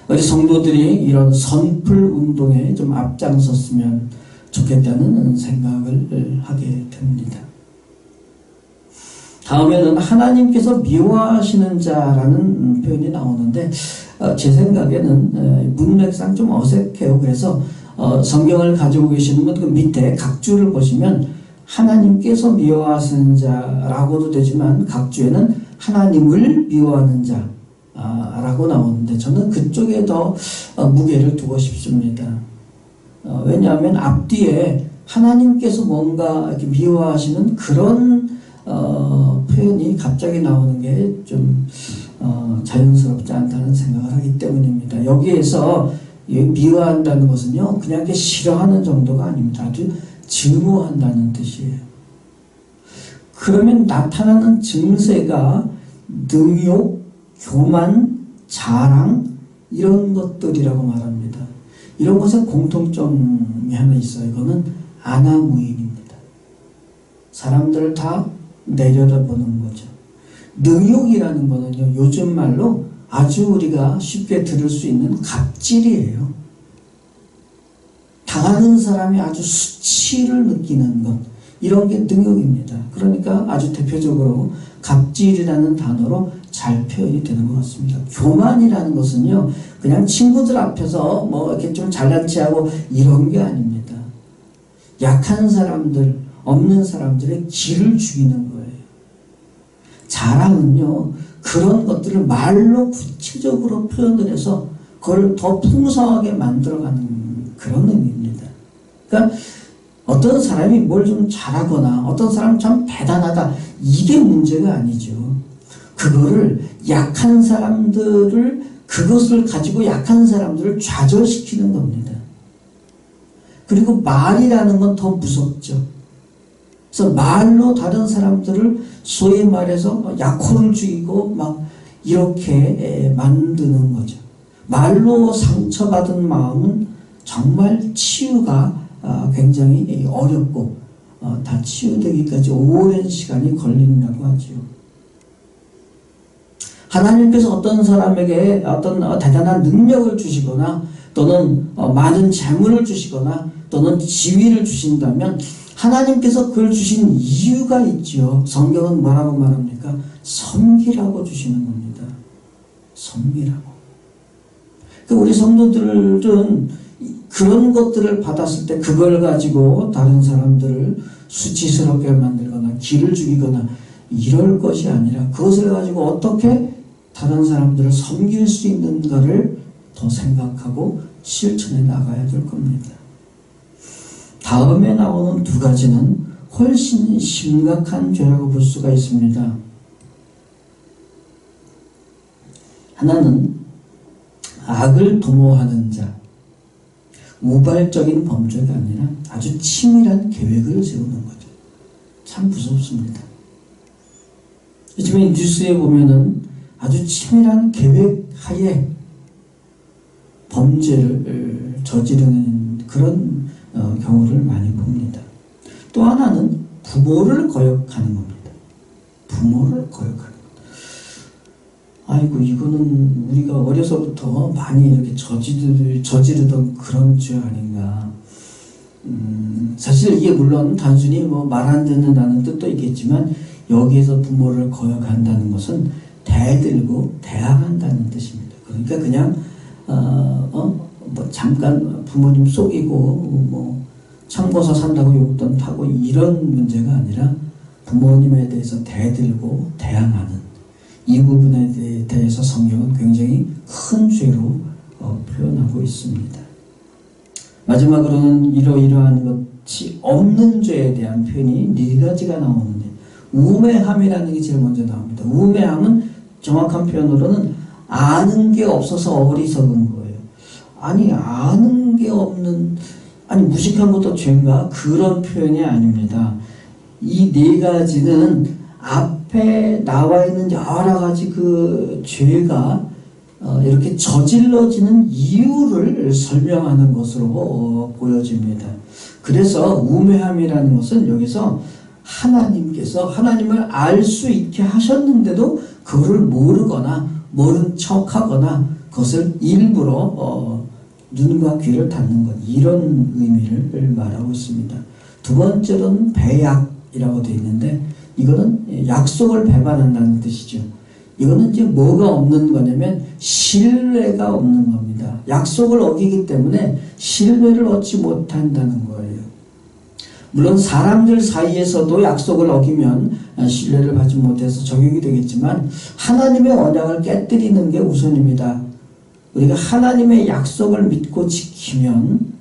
Speaker 1: 우리 성도들이 이런 선풀 운동에 좀 앞장섰으면 좋겠다는 생각을 하게 됩니다. 다음에는 하나님께서 미워하시는 자라는 표현이 나오는데, 제 생각에는 문맥상 좀 어색해요. 그래서 성경을 가지고 계시는 분 그 밑에 각주를 보시면 하나님께서 미워하시는 자라고도 되지만 각주에는 하나님을 미워하는 자 라고 나오는데, 저는 그쪽에 더 무게를 두고 싶습니다. 왜냐하면 앞뒤에 하나님께서 뭔가 이렇게 미워하시는 그런 표현이 갑자기 나오는 게 좀 자연스럽지 않다는 생각을 하기 때문입니다. 여기에서 미워한다는 것은요, 그냥 이렇게 싫어하는 정도가 아닙니다. 아주 증오한다는 뜻이에요. 그러면 나타나는 증세가 능욕, 교만, 자랑 이런 것들이라고 말합니다. 이런 것에 공통점이 하나 있어요. 이거는 아나무인입니다. 사람들을 다 내려다보는 거죠. 능욕이라는 거는요, 요즘 말로 아주 우리가 쉽게 들을 수 있는 갑질이에요. 당하는 사람이 아주 수치를 느끼는 것, 이런 게 능욕입니다. 그러니까 아주 대표적으로 갑질이라는 단어로 잘 표현이 되는 것 같습니다. 교만이라는 것은요, 그냥 친구들 앞에서 뭐 이렇게 좀 잘난 체하고 이런 게 아닙니다. 약한 사람들, 없는 사람들의 기를 죽이는 거예요. 자랑은요, 그런 것들을 말로 구체적으로 표현을 해서 그걸 더 풍성하게 만들어가는 그런 의미입니다. 그러니까 어떤 사람이 뭘 좀 잘하거나 어떤 사람은 참 대단하다, 이게 문제가 아니죠. 그거를 약한 사람들을, 그것을 가지고 약한 사람들을 좌절시키는 겁니다. 그리고 말이라는 건 더 무섭죠. 그래서 말로 다른 사람들을 소위 말해서 약혼을 죽이고 막 이렇게 만드는 거죠. 말로 상처받은 마음은 정말 치유가 굉장히 어렵고 다 치유되기까지 오랜 시간이 걸린다고 하죠. 하나님께서 어떤 사람에게 어떤 대단한 능력을 주시거나 또는 많은 재물을 주시거나 또는 지위를 주신다면 하나님께서 그걸 주신 이유가 있죠. 성경은 뭐라고 말합니까? 섬기라고 주시는 겁니다. 섬기라고. 우리 성도들은 그런 것들을 받았을 때 그걸 가지고 다른 사람들을 수치스럽게 만들거나 기를 죽이거나 이럴 것이 아니라 그것을 가지고 어떻게 다른 사람들을 섬길 수 있는가를 더 생각하고 실천해 나가야 될 겁니다. 다음에 나오는 두 가지는 훨씬 심각한 죄라고 볼 수가 있습니다. 하나는 악을 도모하는 자, 우발적인 범죄가 아니라 아주 치밀한 계획을 세우는 거죠. 참 무섭습니다. 요즘에 뉴스에 보면은 아주 치밀한 계획 하에 범죄를 저지르는 그런 경우를 많이 봅니다. 또 하나는 부모를 거역하는 겁니다. 부모를 거역하는 것. 아이고, 이거는 우리가 어려서부터 많이 이렇게 저지르던 그런 죄 아닌가. 사실 이게 물론 단순히 뭐 말 안 듣는다는 뜻도 있겠지만 여기에서 부모를 거역한다는 것은 대들고 대항한다는 뜻입니다. 그러니까 그냥 뭐 잠깐 부모님 속이고 뭐 참고서 산다고 용돈 타고 이런 문제가 아니라 부모님에 대해서 대들고 대항하는 이 부분에 대해서 성경은 굉장히 큰 죄로 표현하고 있습니다. 마지막으로는 이러이러한 것이 없는 죄에 대한 표현이 네 가지가 나오는데 우매함이라는 게 제일 먼저 나옵니다. 우매함은 정확한 표현으로는 아는 게 없어서 어리석은 거예요. 아니, 아는 게 없는, 아니 무식한 것도 죄인가? 그런 표현이 아닙니다. 이 네 가지는 앞에 나와 있는 여러 가지 그 죄가 이렇게 저질러지는 이유를 설명하는 것으로 보여집니다. 그래서 우매함이라는 것은 여기서 하나님께서 하나님을 알 수 있게 하셨는데도 그거를 모르거나 모른 척하거나 그것을 일부러 눈과 귀를 닫는 것, 이런 의미를 말하고 있습니다. 두 번째로는 배약이라고 되어 있는데 이거는 약속을 배반한다는 뜻이죠. 이거는 이제 뭐가 없는 거냐면 신뢰가 없는 겁니다. 약속을 어기기 때문에 신뢰를 얻지 못한다는 거예요. 물론 사람들 사이에서도 약속을 어기면 신뢰를 받지 못해서 적용이 되겠지만 하나님의 언약을 깨뜨리는 게 우선입니다. 우리가 하나님의 약속을 믿고 지키면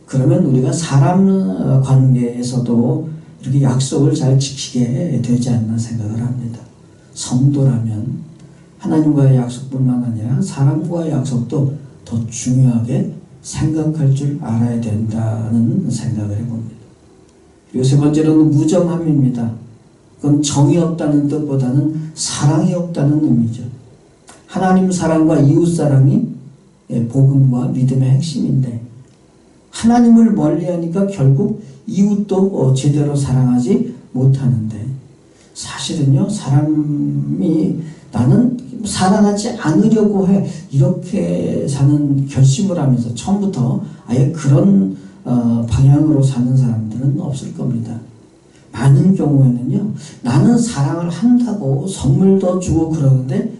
Speaker 1: 그러면 우리가 사람 관계에서도 이렇게 약속을 잘 지키게 되지 않나 생각을 합니다. 성도라면 하나님과의 약속뿐만 아니라 사람과의 약속도 더 중요하게 생각할 줄 알아야 된다는 생각을 해봅니다. 그리고 세 번째로는 무정함입니다. 그건 정이 없다는 뜻보다는 사랑이 없다는 의미죠. 하나님 사랑과 이웃 사랑이 복음과 믿음의 핵심인데 하나님을 멀리하니까 결국 이웃도 제대로 사랑하지 못하는데 사실은요, 사람이 나는 사랑하지 않으려고 해 이렇게 사는 결심을 하면서 처음부터 아예 그런 방향으로 사는 사람들은 없을 겁니다. 많은 경우에는요, 나는 사랑을 한다고 선물도 주고 그러는데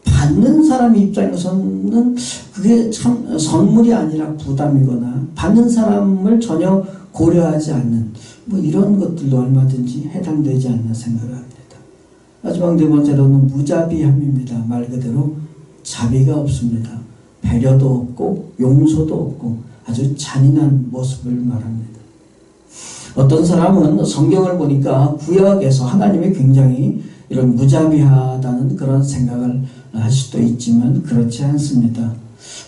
Speaker 1: 받는 사람 입장에서는 그게 참 선물이 아니라 부담이거나 받는 사람을 전혀 고려하지 않는 뭐 이런 것들도 얼마든지 해당되지 않나 생각을 합니다. 마지막 네 번째로는 무자비함입니다. 말 그대로 자비가 없습니다. 배려도 없고 용서도 없고 아주 잔인한 모습을 말합니다. 어떤 사람은 성경을 보니까 구약에서 하나님이 굉장히 이런 무자비하다는 그런 생각을 할 수도 있지만 그렇지 않습니다.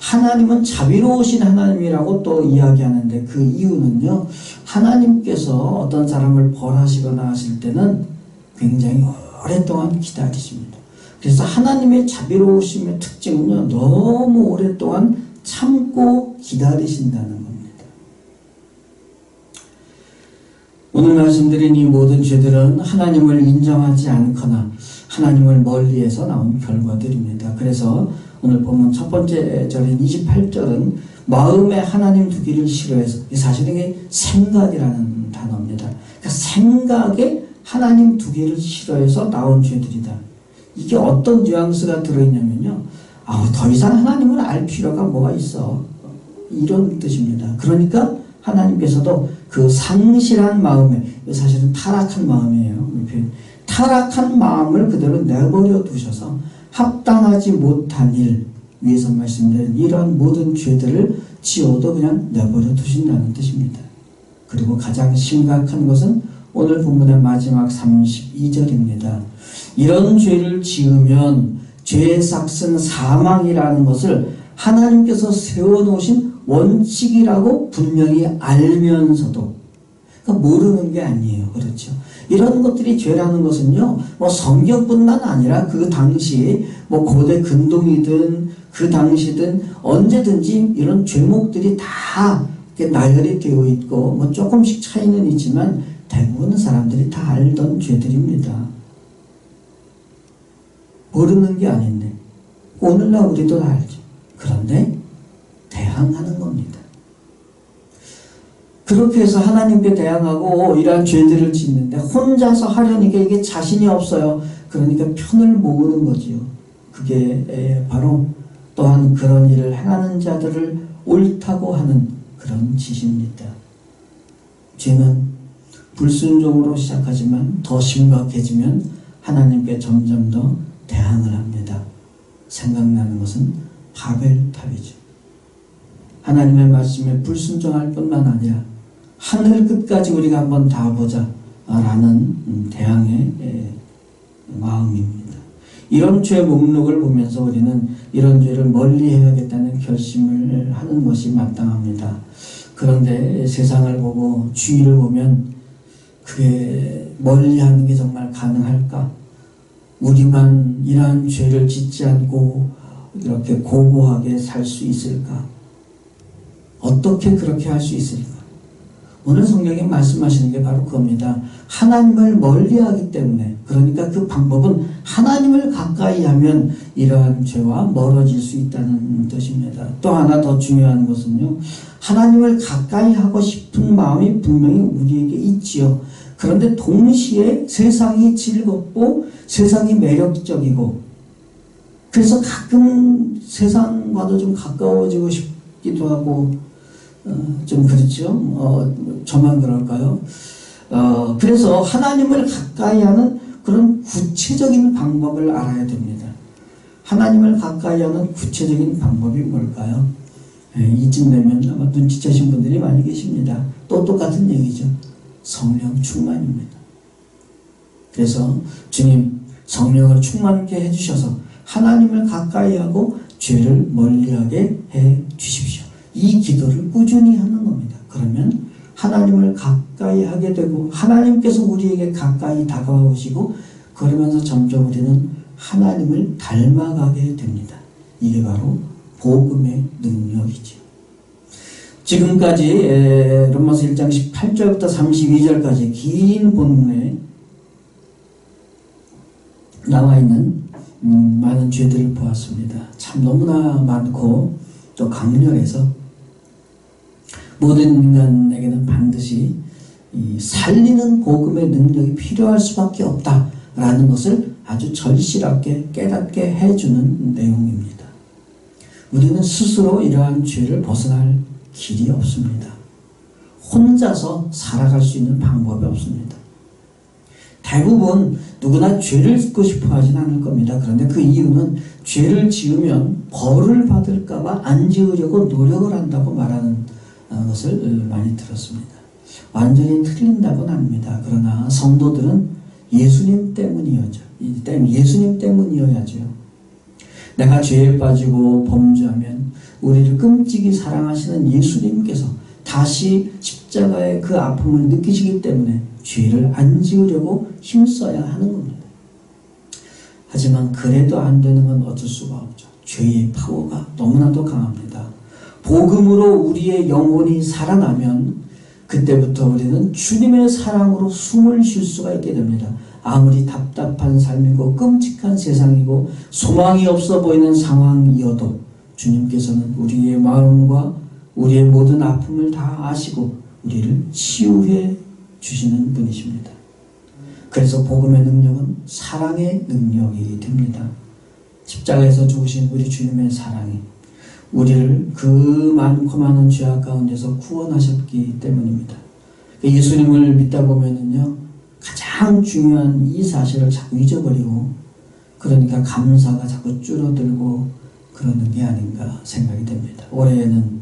Speaker 1: 하나님은 자비로우신 하나님이라고 또 이야기하는데 그 이유는요, 하나님께서 어떤 사람을 벌하시거나 하실 때는 굉장히 오랫동안 기다리십니다. 그래서 하나님의 자비로우심의 특징은요, 너무 오랫동안 참고 기다리신다는 겁니다. 오늘 말씀드린 이 모든 죄들은 하나님을 인정하지 않거나 하나님을 멀리해서 나온 결과들입니다. 그래서 오늘 본문 첫 번째 절인 28절은 마음에 하나님 두기를 싫어해서, 사실은 이게 생각이라는 단어입니다. 그러니까 생각에 하나님 두기를 싫어해서 나온 죄들이다. 이게 어떤 뉘앙스가 들어있냐면요, 더 이상 하나님을 알 필요가 뭐가 있어, 이런 뜻입니다. 그러니까 하나님께서도 그 상실한 마음에, 사실은 타락한 마음이에요. 타락한 마음을 그대로 내버려 두셔서 합당하지 못한 일, 위에서 말씀드린 이런 모든 죄들을 지어도 그냥 내버려 두신다는 뜻입니다. 그리고 가장 심각한 것은 오늘 본문의 마지막 32절입니다. 이런 죄를 지으면 죄의 삭은 사망이라는 것을 하나님께서 세워놓으신 원칙이라고 분명히 알면서도, 그러니까 모르는 게 아니에요. 그렇죠? 이런 것들이 죄라는 것은요, 뭐 성경뿐만 아니라 그 당시 뭐 고대 근동이든 그 당시든 언제든지 이런 죄목들이 다 나열이 되어 있고 뭐 조금씩 차이는 있지만 대부분 사람들이 다 알던 죄들입니다. 모르는 게 아닌데 오늘날 우리도 다 알죠. 그런데 대항하는 겁니다. 그렇게 해서 하나님께 대항하고 이러한 죄들을 짓는데 혼자서 하려니까 이게 자신이 없어요. 그러니까 편을 모으는 거지요. 그게 바로 또한 그런 일을 행하는 자들을 옳다고 하는 그런 짓입니다. 죄는 불순종으로 시작하지만 더 심각해지면 하나님께 점점 더 대항을 합니다. 생각나는 것은 바벨탑이죠. 하나님의 말씀에 불순종할 뿐만 아니라 하늘 끝까지 우리가 한번 닿아보자 라는 대항의 마음입니다. 이런 죄 목록을 보면서 우리는 이런 죄를 멀리해야겠다는 결심을 하는 것이 마땅합니다. 그런데 세상을 보고 주위를 보면 그게 멀리하는 게 정말 가능할까? 우리만 이러한 죄를 짓지 않고 이렇게 고고하게 살 수 있을까? 어떻게 그렇게 할 수 있을까? 오늘 성경에 말씀하시는 게 바로 그겁니다. 하나님을 멀리하기 때문에, 그러니까 그 방법은 하나님을 가까이 하면 이러한 죄와 멀어질 수 있다는 뜻입니다. 또 하나 더 중요한 것은요, 하나님을 가까이 하고 싶은 마음이 분명히 우리에게 있지요. 그런데 동시에 세상이 즐겁고 세상이 매력적이고, 그래서 가끔 세상과도 좀 가까워지고 싶기도 하고, 좀 그렇죠. 저만 그럴까요? 그래서 하나님을 가까이 하는 그런 구체적인 방법을 알아야 됩니다. 하나님을 가까이 하는 구체적인 방법이 뭘까요? 이쯤 되면 아마 눈치채신 분들이 많이 계십니다. 또 똑같은 얘기죠. 성령 충만입니다. 그래서 주님, 성령을 충만케 해주셔서 하나님을 가까이 하고 죄를 멀리하게 해 주십시오. 이 기도를 꾸준히 하는 겁니다. 그러면 하나님을 가까이 하게 되고 하나님께서 우리에게 가까이 다가오시고 그러면서 점점 우리는 하나님을 닮아가게 됩니다. 이게 바로 복음의 능력이죠. 지금까지 로마서 1장 18절부터 32절까지 긴 본문에 나와 있는 많은 죄들을 보았습니다. 참 너무나 많고 또 강렬해서 모든 인간에게는 반드시 이 살리는 복음의 능력이 필요할 수밖에 없다라는 것을 아주 절실하게 깨닫게 해주는 내용입니다. 우리는 스스로 이러한 죄를 벗어날 길이 없습니다. 혼자서 살아갈 수 있는 방법이 없습니다. 대부분 누구나 죄를 짓고 싶어 하진 않을 겁니다. 그런데 그 이유는 죄를 지으면 벌을 받을까봐 안 지으려고 노력을 한다고 말하는 것을 많이 들었습니다. 완전히 틀린다고는 아닙니다. 그러나 성도들은 예수님 때문이어야죠. 예수님 때문이어야죠. 내가 죄에 빠지고 범죄하면 우리를 끔찍이 사랑하시는 예수님께서 다시 십자가의 그 아픔을 느끼시기 때문에 죄를 안 지으려고 힘써야 하는 겁니다. 하지만 그래도 안 되는 건 어쩔 수가 없죠. 죄의 파워가 너무나도 강합니다. 복음으로 우리의 영혼이 살아나면 그때부터 우리는 주님의 사랑으로 숨을 쉴 수가 있게 됩니다. 아무리 답답한 삶이고 끔찍한 세상이고 소망이 없어 보이는 상황이어도 주님께서는 우리의 마음과 우리의 모든 아픔을 다 아시고 우리를 치유해 주시는 분이십니다. 그래서 복음의 능력은 사랑의 능력이 됩니다. 십자가에서 죽으신 우리 주님의 사랑이 우리를 그 많고 많은 죄악 가운데서 구원하셨기 때문입니다. 예수님을 믿다 보면은요, 가장 중요한 이 사실을 자꾸 잊어버리고, 그러니까 감사가 자꾸 줄어들고 그러는 게 아닌가 생각이 됩니다. 올해에는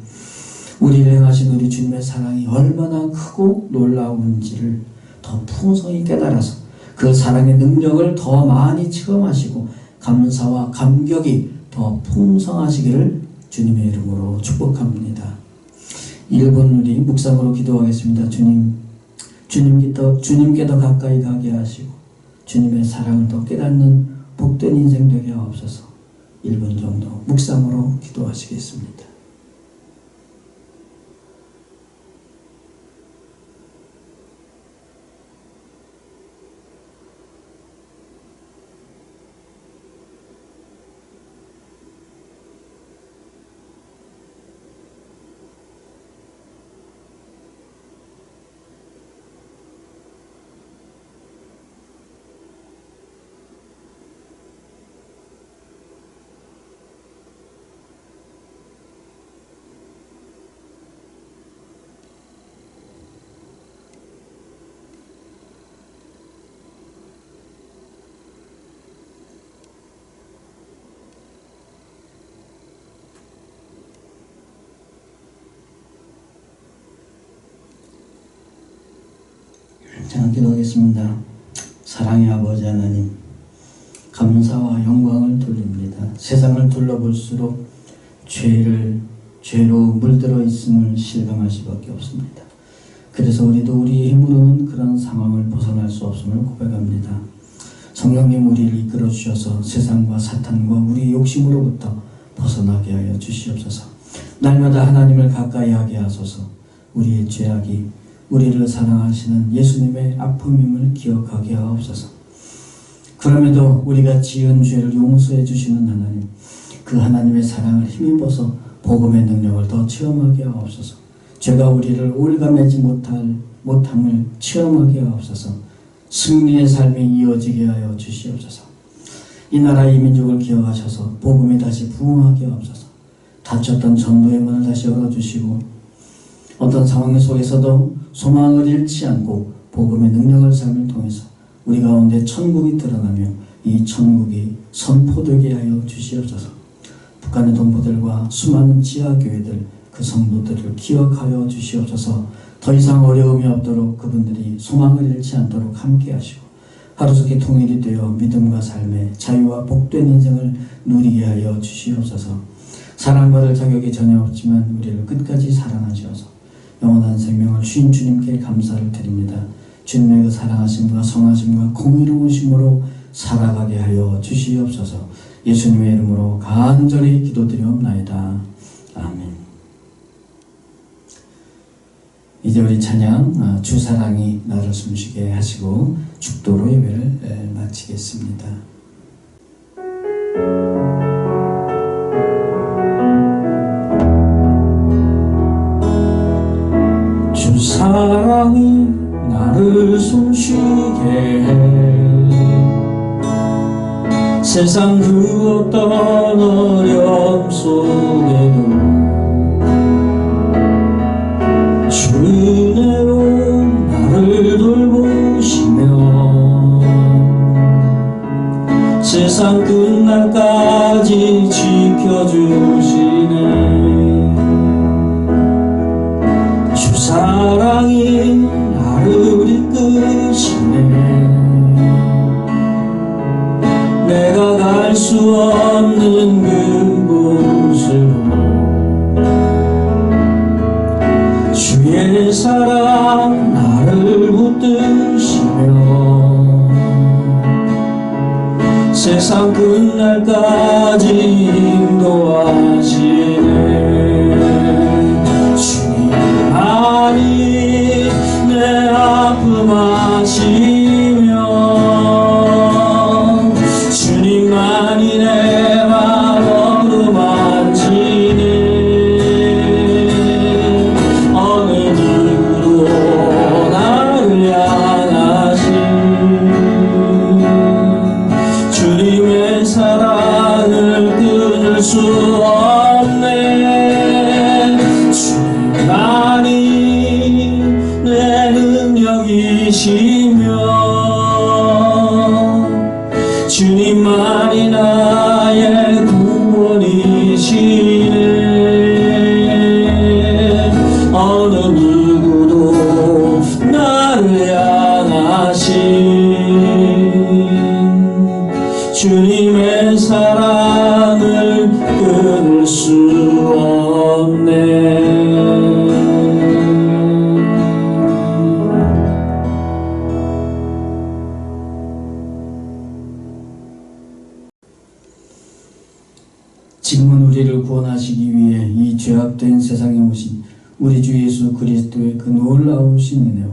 Speaker 1: 우리를 행하신 우리 주님의 사랑이 얼마나 크고 놀라운지를 더 풍성히 깨달아서 그 사랑의 능력을 더 많이 체험하시고 감사와 감격이 더 풍성하시기를 주님의 이름으로 축복합니다. 1분 우리 묵상으로 기도하겠습니다. 주님께 더 가까이 가게 하시고 주님의 사랑을 더 깨닫는 복된 인생 되게 하옵소서. 1분 정도 묵상으로 기도하시겠습니다. 자, 기도하겠습니다. 사랑의 아버지 하나님, 감사와 영광을 돌립니다. 세상을 둘러볼수록 죄로 물들어 있음을 실감할 수밖에 없습니다. 그래서 우리도 우리의 힘으로는 그런 상황을 벗어날 수 없음을 고백합니다. 성령님 우리를 이끌어 주셔서 세상과 사탄과 우리의 욕심으로부터 벗어나게 하여 주시옵소서. 날마다 하나님을 가까이 하게 하소서. 우리의 죄악이 우리를 사랑하시는 예수님의 아픔임을 기억하게 하옵소서. 그럼에도 우리가 지은 죄를 용서해 주시는 하나님, 그 하나님의 사랑을 힘입어서 복음의 능력을 더 체험하게 하옵소서. 죄가 우리를 올가매지 못함을 체험하게 하옵소서. 승리의 삶이 이어지게 하여 주시옵소서. 이 나라 이 민족을 기억하셔서 복음에 다시 부흥하게 하옵소서. 닫혔던 전도의 문을 다시 열어주시고 어떤 상황 속에서도 소망을 잃지 않고 복음의 능력을 삶을 통해서 우리 가운데 천국이 드러나며 이 천국이 선포되게 하여 주시옵소서. 북한의 동포들과 수많은 지하교회들 그 성도들을 기억하여 주시옵소서. 더 이상 어려움이 없도록 그분들이 소망을 잃지 않도록 함께 하시고 하루속히 통일이 되어 믿음과 삶의 자유와 복된 인생을 누리게 하여 주시옵소서. 사랑받을 자격이 전혀 없지만 우리를 끝까지 사랑하셔서 영원한 생명을 주신 주님께 감사를 드립니다. 주님의 그 사랑하심과 성하심과 공의로우심으로 살아가게 하여 주시옵소서. 예수님의 이름으로 간절히 기도드리옵나이다. 아멘. 이제 우리 찬양 주사랑이 나를 숨쉬게 하시고 축도로 예배를 마치겠습니다. 주사랑이 나를 숨쉬게 해 세상 그 어떤 어려움 속에도 주 은혜로 나를 돌보시며 세상 끝날까지 지켜주시네. 주 사랑이 나를 이끄시네. 내가 갈 수 없는 그곳으로 주의 사랑 나를 붙드시며 세상 끝날까지 인도하시네. 주님만이 내 아픔 아시며 주님만이 내 마음 어루만지네. 수 없네. 주님만이 내 능력이시며 주님만이 나의 구원이시네. 어느 누구도 나를 향하신 주님의 사랑을 끊을 수 없네. 지금은 우리를 구원하시기 위해 이 죄악된 세상에 오신 우리 주 예수 그리스도의 그 놀라우신 은혜와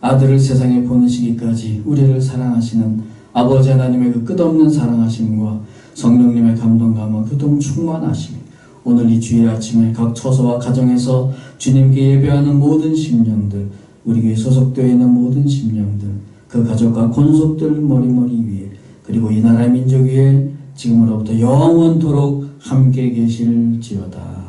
Speaker 1: 아들을 세상에 보내시기까지 우리를 사랑하시는 아버지 하나님의 그 끝없는 사랑하심과 성령님의 감동감과 교통 충만하심이 오늘 이 주일 아침에 각 처소와 가정에서 주님께 예배하는 모든 심령들, 우리 교회 소속되어 있는 모든 심령들, 그 가족과 권속들 머리머리 위에 그리고 이 나라 민족 위에 지금으로부터 영원토록 함께 계실지어다.